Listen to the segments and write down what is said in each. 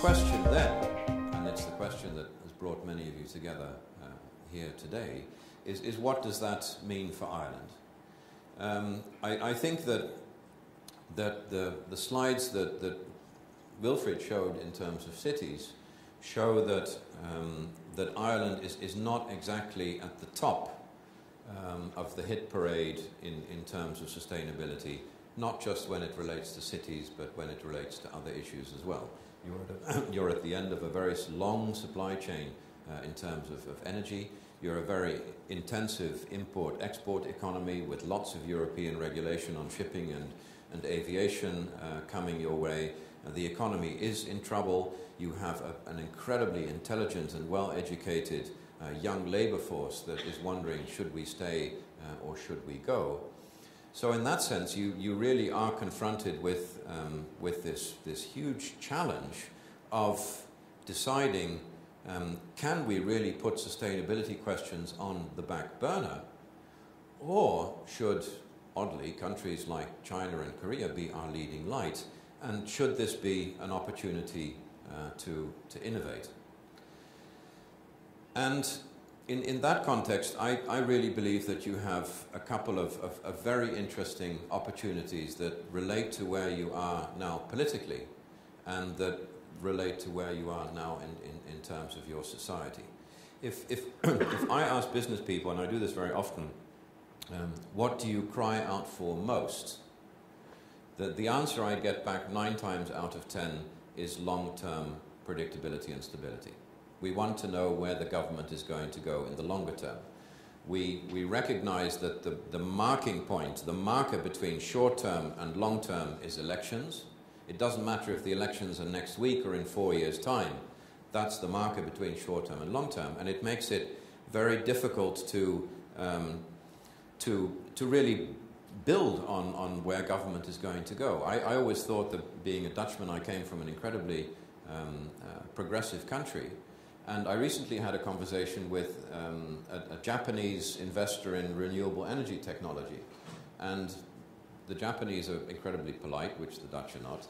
question then, and it's the question that has brought many of you together here today, is what does that mean for Ireland? I think that the slides that Wilfried showed in terms of cities show that that Ireland is not exactly at the top of the hit parade in terms of sustainability, not just when it relates to cities, but when it relates to other issues as well. You're at the end of a very long supply chain in terms of energy. You're a very intensive import-export economy with lots of European regulation on shipping and aviation coming your way. The economy is in trouble. You have an incredibly intelligent and well-educated young labour force that is wondering, should we stay or should we go? So in that sense, you really are confronted with this huge challenge of deciding, can we really put sustainability questions on the back burner, or should, oddly, countries like China and Korea be our leading light, and should this be an opportunity to innovate? And in that context, I really believe that you have a couple of very interesting opportunities that relate to where you are now politically, and that relate to where you are now in terms of your society. If I ask business people, and I do this very often, what do you cry out for most? The answer I get back 9 times out of 10 is long-term predictability and stability. We want to know where the government is going to go in the longer term. We recognize that the marking point, the marker between short-term and long-term is elections. It doesn't matter if the elections are next week or in 4 years' time. That's the marker between short-term and long-term, and it makes it very difficult to really build on where government is going to go. I always thought that, being a Dutchman, I came from an incredibly progressive country. And I recently had a conversation with a Japanese investor in renewable energy technology. And the Japanese are incredibly polite, which the Dutch are not.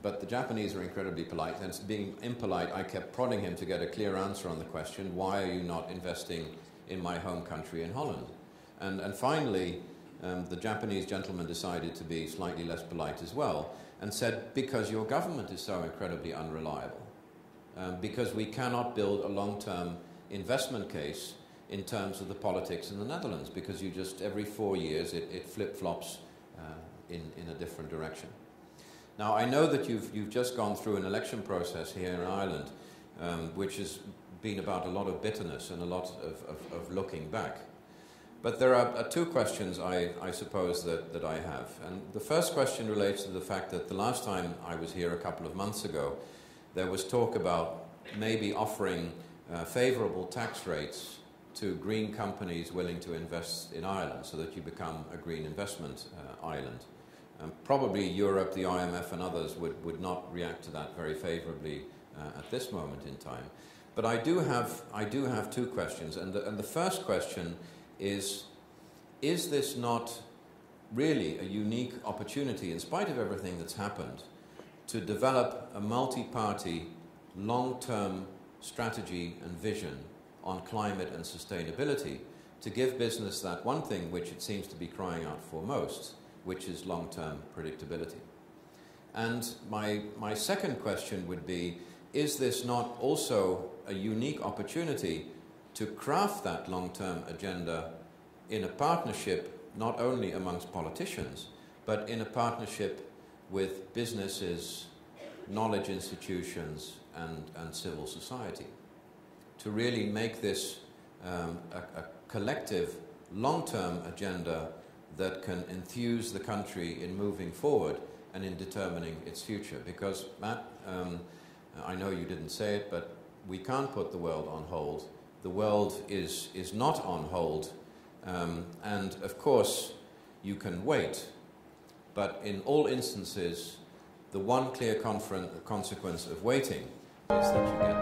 But the Japanese are incredibly polite. And being impolite, I kept prodding him to get a clear answer on the question, why are you not investing in my home country in Holland? And finally, the Japanese gentleman decided to be slightly less polite as well, and said, because your government is so incredibly unreliable. Because we cannot build a long-term investment case in terms of the politics in the Netherlands, because you just, every 4 years, it flip-flops in a different direction. Now, I know that you've just gone through an election process here in Ireland, which has been about a lot of bitterness and a lot of looking back. But there are 2 questions, I suppose, that I have. And the first question relates to the fact that the last time I was here a couple of months ago, there was talk about maybe offering favourable tax rates to green companies willing to invest in Ireland, so that you become a green investment island. Probably Europe, the IMF and others would not react to that very favourably at this moment in time. But I do have 2 questions, and the first question is this not really a unique opportunity, in spite of everything that's happened, to develop a multi-party, long-term strategy and vision on climate and sustainability, to give business that one thing which it seems to be crying out for most, which is long-term predictability? And my second question would be, is this not also a unique opportunity to craft that long-term agenda in a partnership, not only amongst politicians, but in a partnership with businesses, knowledge institutions, and civil society, to really make this a collective, long-term agenda that can enthuse the country in moving forward and in determining its future. Because, Matt, I know you didn't say it, but we can't put the world on hold. The world is not on hold, and of course you can wait, but in all instances the one clear consequence of waiting is that you get